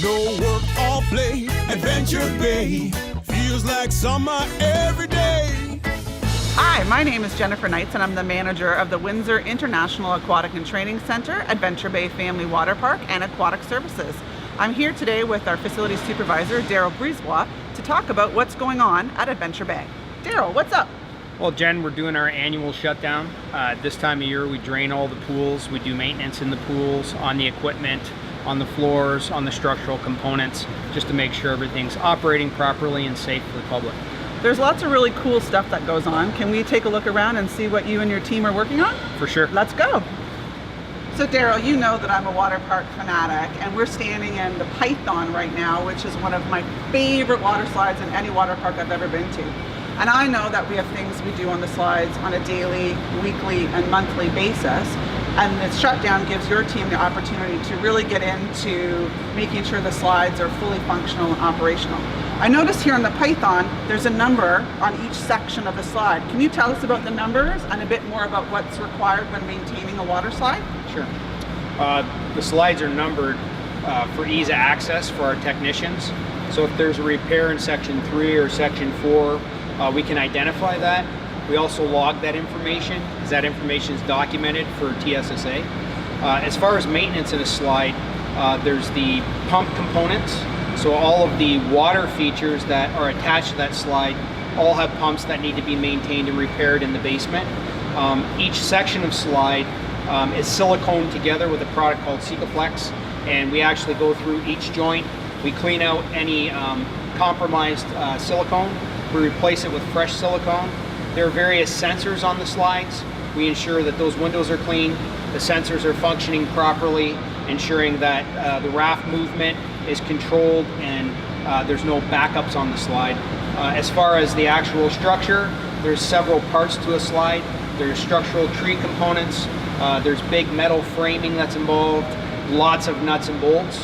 No work or play, Adventure Bay feels like summer every day. Hi, my name is Jennifer Knights and I'm the manager of the Windsor International Aquatic and Training Center, Adventure Bay Family Water Park and Aquatic Services. I'm here today with our facilities supervisor, Daryl Brisebois, to talk about what's going on at Adventure Bay. Daryl, what's up? Well, Jen, we're doing our annual shutdown. This time of year, we drain all the pools. We do maintenance in the pools, on the equipment, on the floors, on the structural components, just to make sure everything's operating properly and safe for the public. There's lots of really cool stuff that goes on. Can we take a look around and see what you and your team are working on? For sure. Let's go. So Daryl, you know that I'm a water park fanatic, and we're standing in the Python right now, which is one of my favorite water slides in any water park I've ever been to. And I know that we have things we do on the slides on a daily, weekly, and monthly basis. And the shutdown gives your team the opportunity to really get into making sure the slides are fully functional and operational. I noticed here on the Python, there's a number on each section of the slide. Can you tell us about the numbers and a bit more about what's required when maintaining a water slide? Sure. The slides are numbered for ease of access for our technicians. So if there's a repair in section 3 or section 4, we can identify that. We also log that information, because that information is documented for TSSA. As far as maintenance in a slide, there's the pump components. So all of the water features that are attached to that slide all have pumps that need to be maintained and repaired in the basement. Each section of slide is silicone together with a product called Secaflex, and we actually go through each joint. We clean out any compromised silicone. We replace it with fresh silicone. There are various sensors on the slides. We ensure that those windows are clean, the sensors are functioning properly, ensuring that the raft movement is controlled and there's no backups on the slide. As far as the actual structure, there's several parts to a slide. There's structural tree components, there's big metal framing that's involved, lots of nuts and bolts.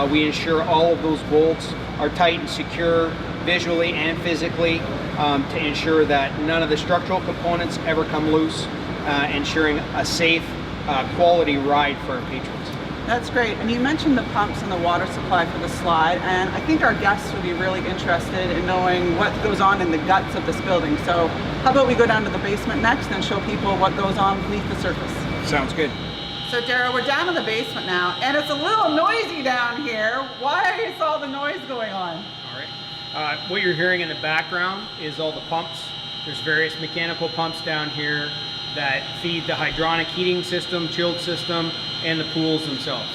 We ensure all of those bolts are tight and secure visually and physically to ensure that none of the structural components ever come loose, ensuring a safe, quality ride for our patrons. That's great. And you mentioned the pumps and the water supply for the slide, and I think our guests would be really interested in knowing what goes on in the guts of this building. So how about we go down to the basement next and show people what goes on beneath the surface? Sounds good. So Daryl, we're down in the basement now, and it's a little noisy down here. Why is all the noise going on? All right. What you're hearing in the background is all the pumps. There's various mechanical pumps down here that feed the hydronic heating system, chilled system, and the pools themselves.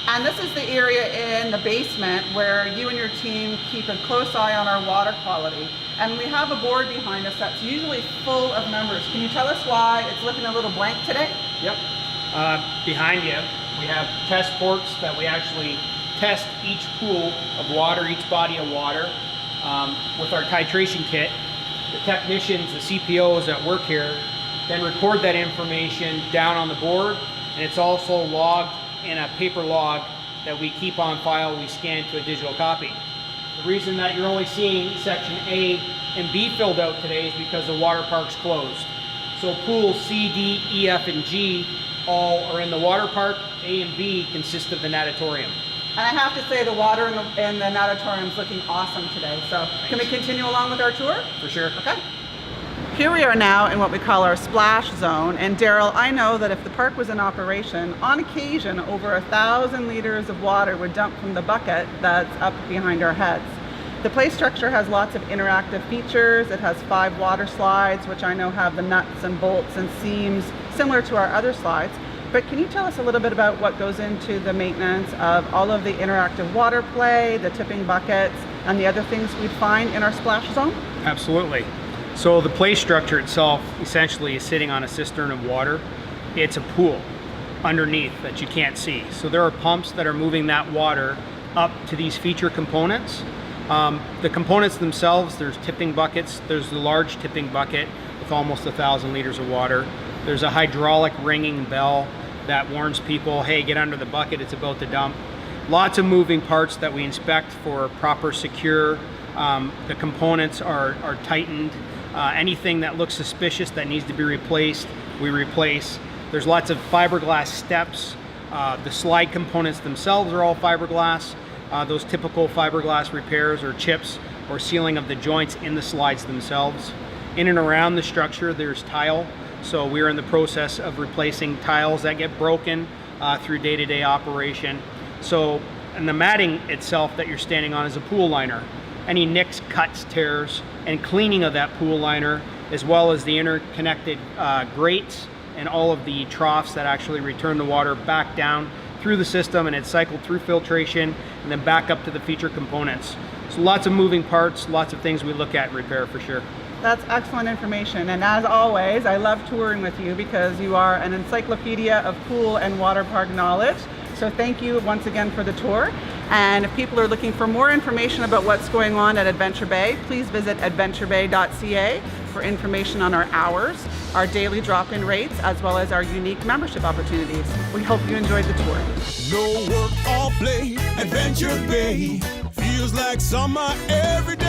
And this is the area in the basement where you and your team keep a close eye on our water quality. And we have a board behind us that's usually full of numbers. Can you tell us why it's looking a little blank today? Yep. Behind you, we have test ports that we actually test each pool of water, each body of water with our titration kit. The technicians, the CPOs that work here, then record that information down on the board, and it's also logged in a paper log that we keep on file. We scan to a digital copy. The reason that you're only seeing section A and B filled out today is because the water park's closed. So pools C, D, E, F, and G all are in the water park. A and B consist of the natatorium. And I have to say the water in the natatorium is looking awesome today. So can we continue along with our tour? For sure. Okay. Here we are now in what we call our splash zone. And Daryl, I know that if the park was in operation, on occasion over 1,000 liters of water would dump from the bucket that's up behind our heads. The play structure has lots of interactive features. It has 5 water slides, which I know have the nuts and bolts and seams similar to our other slides. But can you tell us a little bit about what goes into the maintenance of all of the interactive water play, the tipping buckets, and the other things we'd find in our splash zone? Absolutely. So the play structure itself essentially is sitting on a cistern of water. It's a pool underneath that you can't see. So there are pumps that are moving that water up to these feature components. The components themselves, there's tipping buckets. There's the large tipping bucket with almost 1,000 liters of water. There's a hydraulic ringing bell that warns people, hey, get under the bucket, it's about to dump. Lots of moving parts that we inspect for proper secure. The components are tightened. Anything that looks suspicious that needs to be replaced, we replace. There's lots of fiberglass steps. The slide components themselves are all fiberglass. those typical fiberglass repairs or chips or sealing of the joints in the slides themselves. In and around the structure there's tile, so we're in the process of replacing tiles that get broken through day-to-day operation. So, and the matting itself that you're standing on is a pool liner. Any nicks, cuts, tears, and cleaning of that pool liner, as well as the interconnected grates and all of the troughs that actually return the water back down through the system, and it's cycled through filtration and then back up to the feature components. So lots of moving parts, lots of things we look at in repair for sure. That's excellent information, and as always, I love touring with you because you are an encyclopedia of pool and water park knowledge. So thank you once again for the tour. And if people are looking for more information about what's going on at Adventure Bay, please visit adventurebay.ca for information on our hours, our daily drop-in rates, as well as our unique membership opportunities. We hope you enjoyed the tour. No work or play, Adventure Bay feels like summer every day.